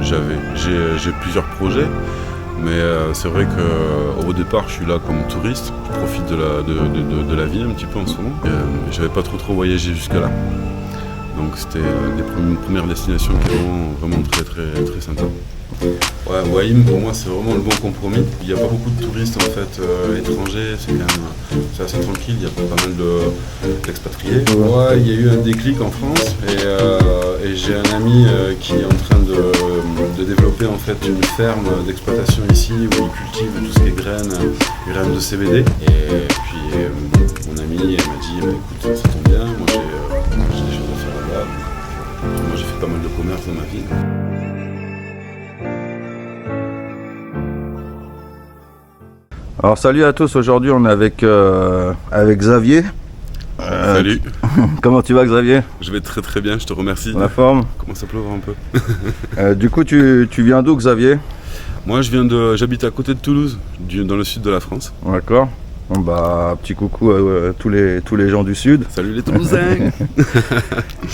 j'ai plusieurs projets, mais c'est vrai qu'au départ je suis là comme touriste, je profite de la vie un petit peu en ce moment. J'avais pas trop voyagé jusqu'à là, donc c'était des premières destinations qui étaient vraiment très sympa. Ouais, Wahim pour moi c'est vraiment le bon compromis. Il n'y a pas beaucoup de touristes en fait étrangers, c'est assez tranquille, il y a pas mal d'expatriés. Ouais, il y a eu un déclic en France et j'ai un ami qui est en train de développer en fait une ferme d'exploitation ici où il cultive tout ce qui est graines de CBD. Et puis mon ami m'a dit écoute ça tombe bien, moi j'ai des choses à faire là-bas. Moi j'ai fait pas mal de commerce dans ma vie. Alors salut à tous, aujourd'hui on est avec Xavier. Salut. Comment tu vas Xavier? Je vais très bien, je te remercie. La forme? Comment ça pleuvoir un peu. Du coup tu viens d'où Xavier? Moi j'habite à côté de Toulouse, dans le sud de la France. D'accord. Bon bah petit coucou à tous les gens du sud. Salut les Toulousains.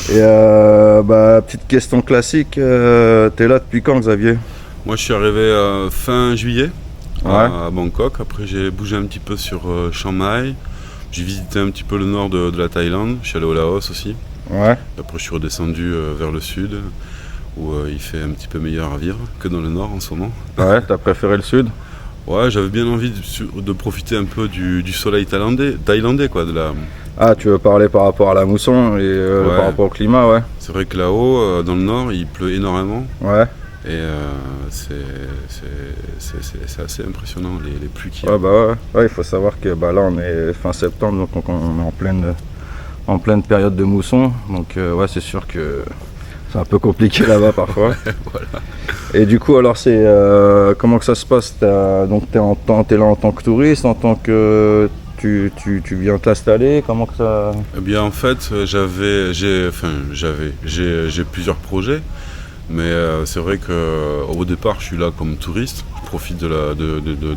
Et petite question classique, t'es là depuis quand Xavier? Moi je suis arrivé fin juillet. Ouais. À Bangkok, après j'ai bougé un petit peu sur Chiang Mai, j'ai visité un petit peu le nord de la Thaïlande, je suis allé au Laos aussi. Ouais. Après je suis redescendu vers le sud où il fait un petit peu meilleur à vivre que dans le nord en ce moment. Ouais, t'as préféré le sud? Ouais, j'avais bien envie de profiter un peu du soleil thaïlandais quoi, Ah, tu veux parler par rapport à la mousson et ouais. Par rapport au climat, ouais. C'est vrai que là-haut, dans le nord, il pleut énormément. Ouais. Et c'est assez impressionnant les pluies qu'il y a. Ouais, bah ouais, il faut savoir que là on est fin septembre, donc on est en pleine période de mousson. Donc ouais, c'est sûr que c'est un peu compliqué là-bas parfois. Ouais, voilà. Et du coup alors c'est comment que ça se passe? T'es là en tant que touriste, en tant que tu viens t'installer, comment que ça? Eh bien en fait j'ai plusieurs projets. Mais c'est vrai qu'au départ je suis là comme touriste, je profite de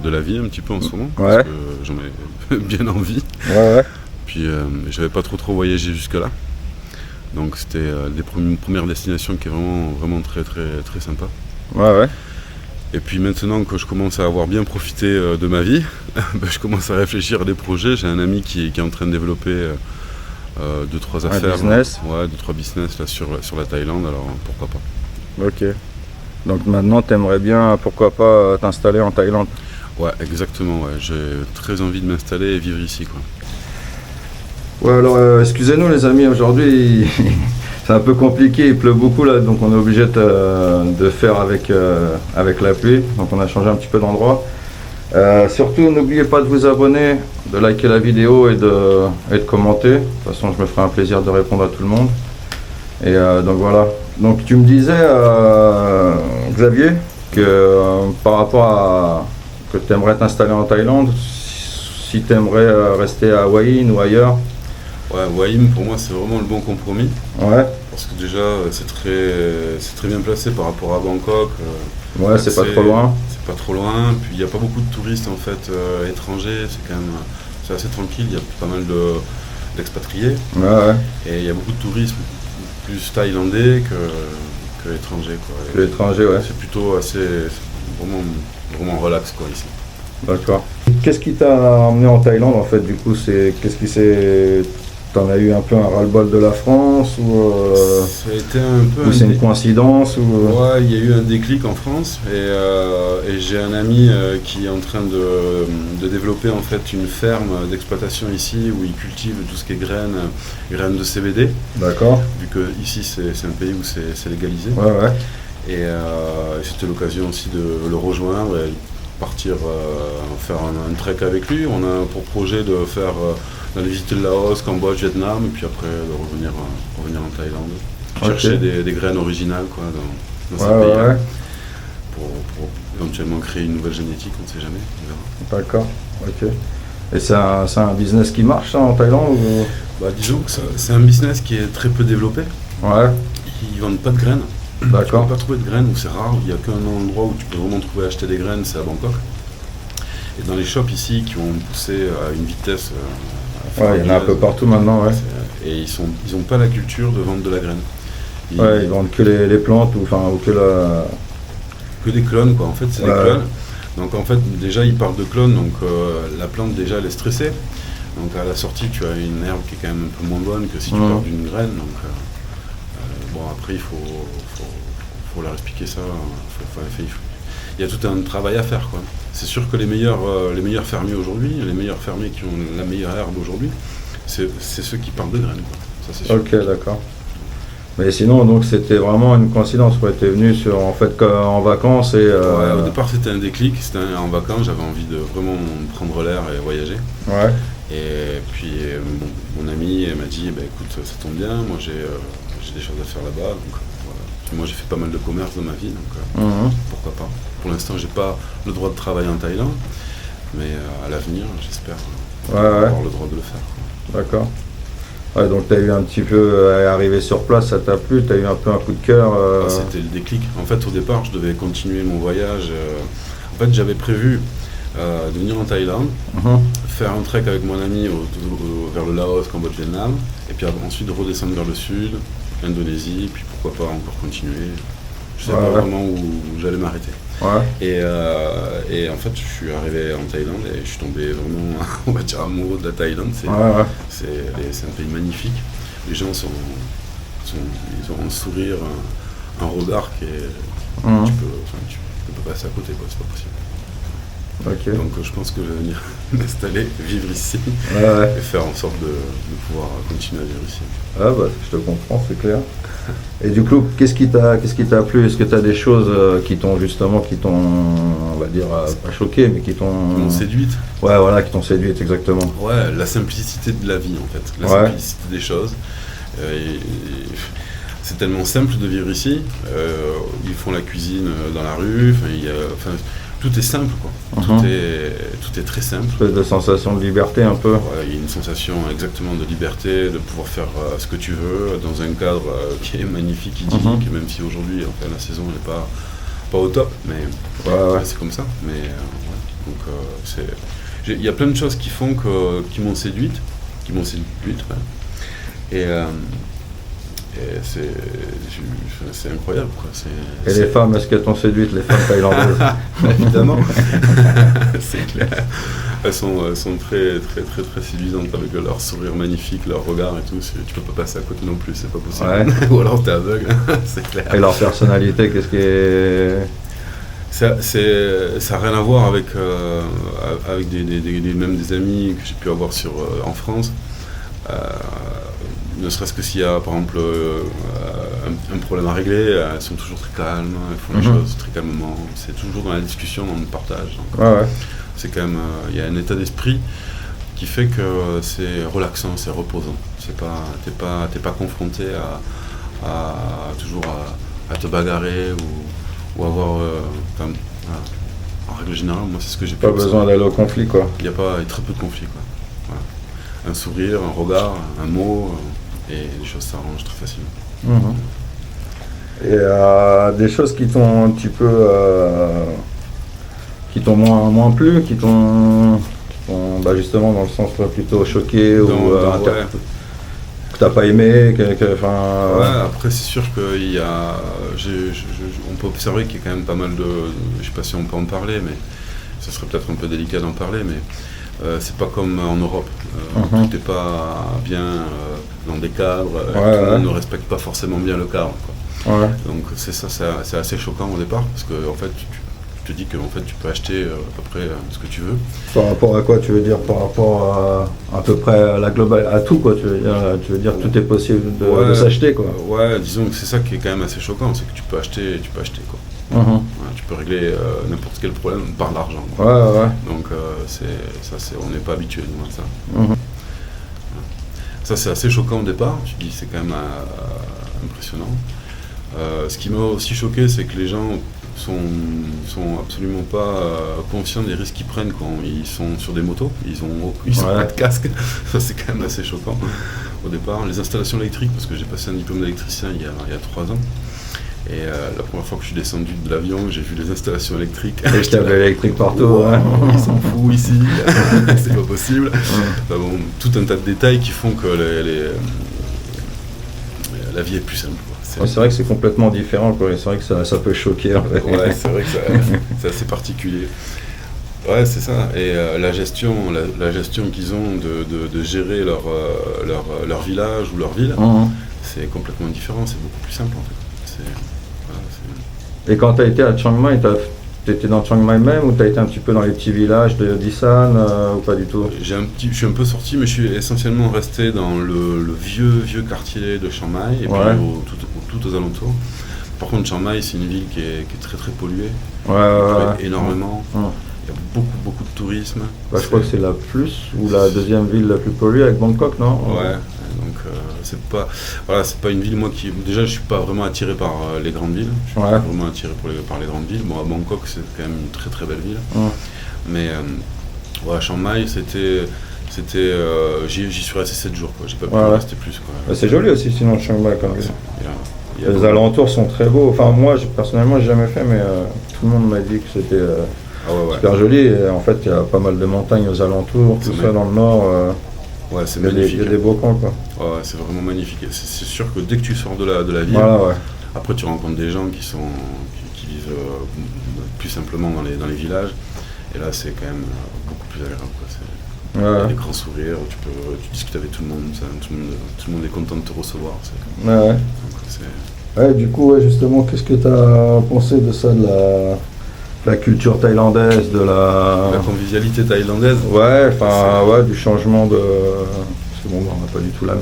la vie un petit peu en ce moment, ouais. Parce que j'en ai bien envie. Ouais. Puis j'avais pas trop voyagé jusque là, donc c'était des premières destinations qui est vraiment très sympa. Ouais. Et puis maintenant que je commence à avoir bien profité de ma vie, je commence à réfléchir à des projets. J'ai un ami qui est en train de développer 2-3 affaires, business. Ouais, 2-3 business là, sur la Thaïlande, alors pourquoi pas. Ok. Donc maintenant, tu aimerais bien, pourquoi pas, t'installer en Thaïlande? Ouais, exactement. Ouais. J'ai très envie de m'installer et vivre ici, quoi. Ouais, alors excusez-nous les amis, aujourd'hui c'est un peu compliqué, il pleut beaucoup là, donc on est obligé de faire avec la pluie. Donc on a changé un petit peu d'endroit. Surtout, n'oubliez pas de vous abonner, de liker la vidéo et de commenter. De toute façon, je me ferai un plaisir de répondre à tout le monde. Et donc voilà. Donc tu me disais, Xavier, que par rapport à que tu aimerais t'installer en Thaïlande, si tu aimerais rester à Hue Hin ou ailleurs. Ouais, Wahim pour moi c'est vraiment le bon compromis. Ouais. Parce que déjà c'est très bien placé par rapport à Bangkok. Ouais, c'est pas trop loin. C'est pas trop loin. Puis il n'y a pas beaucoup de touristes en fait étrangers. C'est assez tranquille. Il y a pas mal d'expatriés. Ouais. Et il y a beaucoup de tourisme plus thaïlandais que étrangers quoi. Que étrangers, ouais. C'est plutôt vraiment relax quoi ici. D'accord. Qu'est-ce qui t'a emmené en Thaïlande en fait? Du coup, t'en as eu un peu un ras-le-bol de la France ou ça a été un peu. Ou c'est une coïncidence ou Ouais, il y a eu un déclic en France et j'ai un ami qui est en train de développer en fait une ferme d'exploitation ici où il cultive tout ce qui est graines de CBD. D'accord. Vu que ici c'est un pays où c'est légalisé. Ouais. Et c'était l'occasion aussi de le rejoindre et partir faire un trek avec lui. On a pour projet d'aller visiter le Laos, Cambodge, Vietnam, et puis après de revenir en Thaïlande. Chercher des graines originales quoi, dans ce pays. Ouais. Pour éventuellement créer une nouvelle génétique, on ne sait jamais. D'accord, ok. Et c'est un business qui marche ça, en Thaïlande ou... Disons que c'est un business qui est très peu développé. Ouais. Ils vendent pas de graines. D'accord. Tu peux pas trouver de graines, ou c'est rare. Il n'y a qu'un endroit où tu peux vraiment acheter des graines, c'est à Bangkok. Et dans les shops ici qui ont poussé à une vitesse... ouais, il y en a un peu partout maintenant, ouais. Et ils ont pas la culture de vendre de la graine. Ils vendent que les plantes ou que que des clones, quoi. En fait, c'est des Ouais. clones. Donc en fait, déjà, ils parlent de clones, donc la plante, déjà, elle est stressée. Donc à la sortie, tu as une herbe qui est quand même un peu moins bonne que si tu pars d'une graine. Donc bon, après, il faut leur expliquer ça. Il y a tout un travail à faire, quoi. C'est sûr que les meilleurs fermiers aujourd'hui, les meilleurs fermiers qui ont la meilleure herbe aujourd'hui, c'est ceux qui parlent de graines, quoi. Ça, c'est sûr. Ok, d'accord. Mais sinon, donc c'était vraiment une coïncidence. Tu es venu en fait en vacances et. Ouais, au départ, c'était un déclic. C'était en vacances, j'avais envie de vraiment prendre l'air et voyager. Ouais. Et puis mon ami m'a dit, bah, écoute, ça tombe bien, moi j'ai des choses à faire là-bas. Donc, voilà. Puis moi j'ai fait pas mal de commerce dans ma vie, donc pourquoi pas. Pour l'instant, j'ai pas le droit de travailler en Thaïlande, mais à l'avenir, j'espère avoir le droit de le faire, quoi. D'accord. Ouais, donc tu as eu un petit peu, arrivé sur place, ça t'a plu, tu as eu un peu un coup de cœur. C'était le déclic. En fait, au départ, je devais continuer mon voyage. En fait, j'avais prévu de venir en Thaïlande, faire un trek avec mon ami vers le Laos, Cambodge, Vietnam, et puis ensuite redescendre vers le sud, Indonésie, puis pourquoi pas encore continuer. Je ne savais pas vraiment où j'allais m'arrêter. Ouais. Et en fait, je suis arrivé en Thaïlande et je suis tombé vraiment, on va dire, amoureux de la Thaïlande. C'est un pays magnifique. Les gens ils ont un sourire, un regard qui est... Tu peux passer à côté, quoi, c'est pas possible. Okay. Donc je pense que je vais venir m'installer, vivre ici et faire en sorte de pouvoir continuer à vivre ici. Ah bah, je te comprends, c'est clair. Et du coup, qu'est-ce qui t'a plu? Est-ce que tu as des choses qui t'ont, on va dire, pas choqué, mais qui t'ont séduite? Ouais, voilà, qui t'ont séduite, exactement. Ouais, la simplicité de la vie, en fait. La simplicité des choses. C'est tellement simple de vivre ici. Ils font la cuisine dans la rue. Tout est simple, quoi. Tout est très simple. Une espèce de sensation de liberté, un peu. Ouais, il y a une sensation exactement de liberté, de pouvoir faire ce que tu veux dans un cadre qui est magnifique, idyllique, même si aujourd'hui, enfin, la saison n'est pas au top, mais c'est comme ça. Mais donc il y a plein de choses qui font qui m'ont séduite, ouais. Et c'est incroyable, quoi. Et les femmes, est-ce qu'elles t'ont séduite, les femmes thaïlandaises? Évidemment, c'est clair. Elles sont très, très, très, très séduisantes avec leur sourire magnifique, leur regard et tout. Tu peux pas passer à côté non plus, c'est pas possible. Ouais. Ou alors t'es aveugle, c'est clair. Et leur personnalité, qu'est-ce qui est... Ça n'a rien à voir avec même des amis que j'ai pu avoir en France. Ne serait-ce que s'il y a par exemple un problème à régler, elles sont toujours très calmes, elles font les choses très calmement. C'est toujours dans la discussion, dans le partage. Donc, c'est quand même, il y a un état d'esprit qui fait que c'est relaxant, c'est reposant. T'es pas confronté toujours à te bagarrer ou avoir. En règle générale, moi c'est ce que j'ai pas besoin d'aller au conflit, quoi. Il y a très peu de conflits, quoi. Voilà. Un sourire, un regard, un mot. Et les choses s'arrangent très facilement. Et des choses qui t'ont un petit peu qui t'ont moins plu, qui t'ont justement dans le sens plutôt choqué ou que t'as pas aimé, après c'est sûr qu'il y a on peut observer qu'il y a quand même pas mal de, je sais pas si on peut en parler, mais ce serait peut-être un peu délicat d'en parler, mais c'est pas comme en Europe. Tout n'est pas bien dans des cadres. Tout le monde ne respecte pas forcément bien le cadre, quoi. Donc c'est assez choquant au départ parce que en fait tu te dis que en fait tu peux acheter à peu près ce que tu veux. Par rapport à quoi tu veux dire? Par rapport à peu près à la globale, à tout, quoi. Tu veux dire tout est possible de s'acheter, quoi. Ouais, disons que c'est ça qui est quand même assez choquant, c'est que tu peux acheter, quoi. Tu peux régler n'importe quel problème par l'argent. Donc on n'est pas habitué à ça. Ça c'est assez choquant au départ, tu te dis c'est quand même impressionnant. Ce qui m'a aussi choqué, c'est que les gens sont absolument pas conscients des risques qu'ils prennent quand ils sont sur des motos. Ils ont pas de casque. Ça c'est quand même assez choquant au départ. Les installations électriques, parce que j'ai passé un diplôme d'électricien il y a 3 ans. Et la première fois que je suis descendu de l'avion, j'ai vu les installations électriques. Et je t'avais électrique partout. Ils s'en foutent ici, c'est pas possible. Enfin, bon, tout un tas de détails qui font que la vie est plus simple, quoi. Ouais, c'est vrai que c'est complètement différent, quoi. Et c'est vrai que ça peut choquer, en fait. Ouais, c'est vrai que c'est assez particulier. Ouais, c'est ça. Et la gestion qu'ils ont de gérer leur village ou leur ville, c'est complètement différent. C'est beaucoup plus simple, en fait. Et quand tu as été à Chiang Mai, tu étais dans Chiang Mai même ou tu as été un petit peu dans les petits villages de d'Isan ou pas du tout? Je suis un peu sorti, mais je suis essentiellement resté dans le vieux quartier de Chiang Mai et puis tout aux alentours. Par contre, Chiang Mai, c'est une ville qui est très très polluée, énormément. Il y a beaucoup de tourisme. Bah, je crois que c'est la plus ou la deuxième ville la plus polluée avec Bangkok, non? Ouais, donc c'est pas une ville, moi qui. Déjà, je suis pas vraiment attiré par les grandes villes. Je suis pas vraiment attiré par les grandes villes. Bon, à Bangkok, c'est quand même une très très belle ville. Mais Chiang Mai, j'y suis resté 7 jours, quoi. J'ai pas pu rester plus, quoi. Bah, c'est joli aussi, sinon, Chiang Mai, quand même. Les alentours sont très beaux. Enfin, moi, personnellement, j'ai jamais fait, mais tout le monde m'a dit que c'était super joli. Et en fait, il y a pas mal de montagnes aux alentours, tout ça dans le nord. C'est magnifique. Il y a des beaux coins, quoi. Ouais, c'est vraiment magnifique. C'est sûr que dès que tu sors de la ville, après tu rencontres des gens qui vivent plus simplement dans les villages. Et là, c'est quand même beaucoup plus agréable, quoi. Il y a des grands sourires, tu discutes avec tout le monde, tout le monde est content de te recevoir. Du coup, justement, qu'est-ce que tu as pensé de ça, de la culture thaïlandaise, de la convivialité thaïlandaise? Du changement de... Parce que bon, on n'a pas du tout la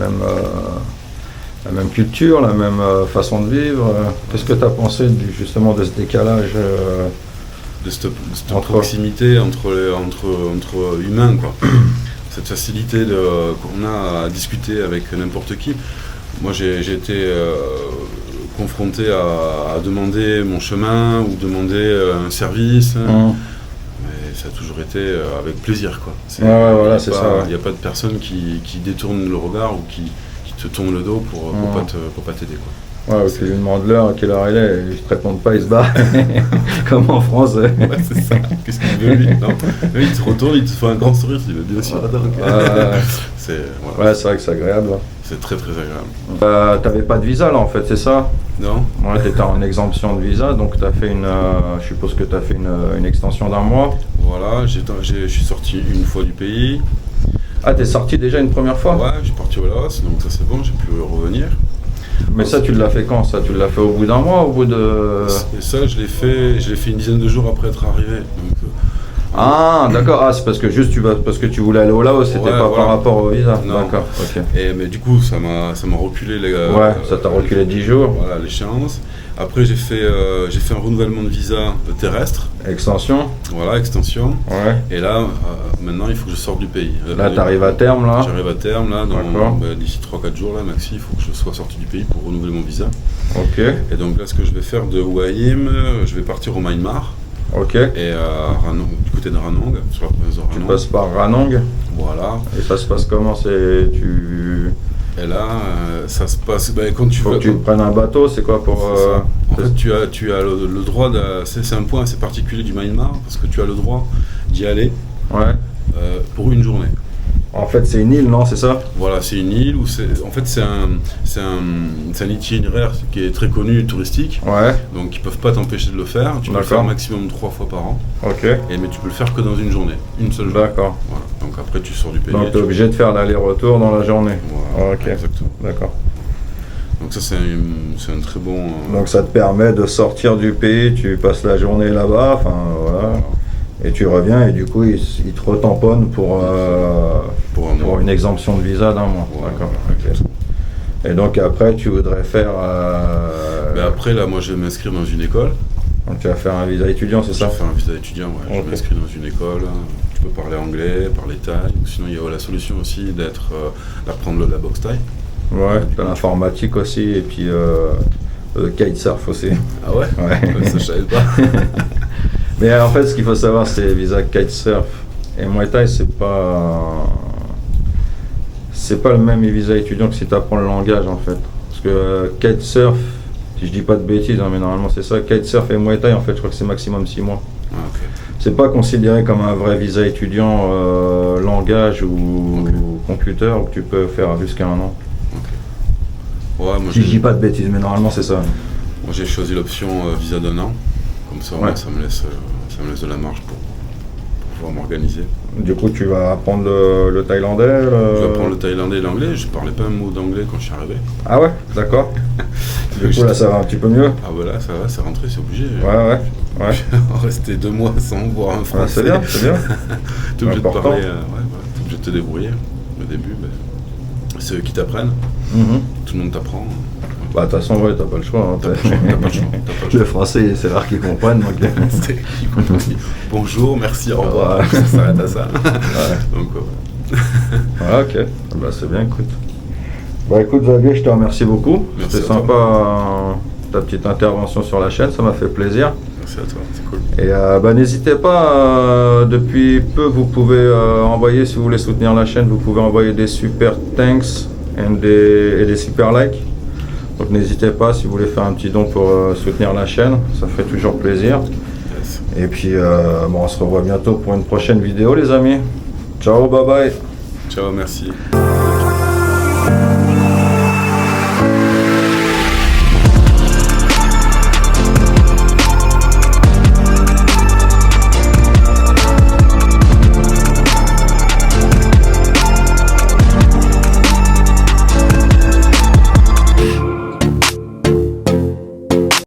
même culture, la même façon de vivre. Qu'est-ce que tu as pensé justement de ce décalage de cette proximité entre humains, quoi. Cette facilité qu'on a à discuter avec n'importe qui. Moi, j'ai été confronté à demander mon chemin ou demander un service, mais ça a toujours été avec plaisir, quoi. Il n'y a pas de personne qui détourne le regard ou qui te tourne le dos pour pas t'aider, quoi. Tu lui demandes l'heure, à quelle heure elle est, il ne te répond pas, il se barre, comme en France. C'est ça, qu'est-ce qu'il veut lui? Non. Lui, il te retourne, il te fait un grand sourire, il veut bien sûr. C'est vrai que c'est agréable. C'est très très agréable. T'avais pas de visa là en fait, c'est ça? Non. Tu étais en exemption de visa, donc t'as fait je suppose que tu as fait une extension d'1 mois. Voilà, je suis sorti une fois du pays. Ah, t'es sorti déjà une première fois? Ouais, j'ai parti au Laos, donc ça c'est bon, j'ai pu revenir. Mais ça, tu l'as fait quand ça? Tu l'as fait au bout d'1 mois, au bout de... Et ça, je l'ai fait une dizaine de jours après être arrivé. Donc, d'accord. C'est parce que tu voulais aller au Laos, c'était pas par rapport au visa. Non. D'accord, ok. Mais du coup, ça m'a reculé ça t'a reculé 10 jours. Voilà, l'échéance. Après, j'ai fait un renouvellement de visa terrestre. Extension. Voilà, extension. Ouais. Et là, maintenant, il faut que je sorte du pays. Là, t'arrives à terme, là? J'arrive à terme, là. D'ici 3-4 jours, là, maxi, il faut que je sois sorti du pays pour renouveler mon visa. Ok. Et donc là, ce que je vais faire de Hua Hin, je vais partir au Myanmar. Ok. Et du côté de Ranong, sur la province de Ranong. Tu passes par Ranong. Voilà. Et ça se passe comment? Et là, ça se passe. Quand tu faut que tu prennes un bateau, c'est quoi pour. En fait, tu as le droit. C'est un point assez particulier du Myanmar, parce que tu as le droit d'y aller pour une journée. En fait, c'est une île, non? C'est ça? Voilà, c'est une île où c'est un itinéraire qui est très connu, touristique. Ouais. Donc, ils peuvent pas t'empêcher de le faire. Tu peux le faire maximum 3 fois par an. Ok. Mais tu peux le faire que dans une journée, une seule journée. D'accord. Voilà. Donc après, tu sors du pays. Donc, tu es obligé de faire l'aller-retour dans la journée. Voilà. Ok. Exactement. D'accord. Donc ça, c'est un très bon. Donc, ça te permet de sortir du pays. Tu passes la journée là-bas. Enfin, voilà. Et tu reviens et du coup, ils te retamponnent pour une exemption de visa d'1 mois. Ouais, d'accord. Okay. Et donc après, tu voudrais faire... après, là, moi, je vais m'inscrire dans une école. Donc tu vas faire un visa étudiant, c'est ça? Je vais faire un visa étudiant, ouais. Okay. Je m'inscris dans une école. Tu peux parler anglais, parler thaï. Sinon, il y a la solution aussi d'apprendre la boxe thaï. Ouais, de l'informatique aussi, et puis kitesurf aussi. Ah ouais? Ouais. Ça, je savais pas. Mais en fait, ce qu'il faut savoir, c'est visa kitesurf et Muay Thai, c'est pas le même visa étudiant que si tu apprends le langage, en fait. Parce que kitesurf, si je dis pas de bêtises, mais normalement c'est ça, kitesurf et Muay Thai, en fait, je crois que c'est maximum 6 mois. Okay. C'est pas considéré comme un vrai visa étudiant langage ou computer, où tu peux faire jusqu'à 1 an. Okay. Ouais, moi Si je dis pas de bêtises, mais normalement c'est ça. moi, j'ai choisi l'option visa d'un an. Comme ça, au Ouais. moins, ça me laisse de la marge pour pouvoir m'organiser. Du coup, tu vas apprendre le thaïlandais. Je vais apprendre le thaïlandais et l'anglais. Je parlais pas un mot d'anglais quand je suis arrivé. Ah ouais, d'accord. Du coup, là, ça va un petit peu mieux. Ah voilà, ça va, c'est rentré, c'est obligé. Ouais. Rester 2 mois sans voir un Ouais, français. c'est bien, c'est bien. T'es obligé de Important. parler, t'es obligé de te débrouiller. Au début, c'est eux qui t'apprennent. Mhm. Tout le monde t'apprend. Bah, de toute façon, ouais, t'as pas le choix. Hein. T'as pas le choix. Le français, c'est rare qu'ils comprennent. Donc... C'est- ils comprennent. Bonjour, merci, au revoir. Ouais. Ça s'arrête à ça. Ouais. Donc, ouais. Ah, ok, bah, c'est bien, écoute. Bah écoute Xavier, je te remercie beaucoup. Merci C'était à toi. sympa ta petite intervention sur la chaîne, ça m'a fait plaisir. Merci à toi, c'est cool. Et bah, n'hésitez pas, depuis peu vous pouvez envoyer, si vous voulez soutenir la chaîne, vous pouvez envoyer des super thanks et des super likes. Donc n'hésitez pas si vous voulez faire un petit don pour soutenir la chaîne, ça fait toujours plaisir. Yes. Et puis bon, on se revoit bientôt pour une prochaine vidéo les amis. Ciao, bye bye. Ciao, merci.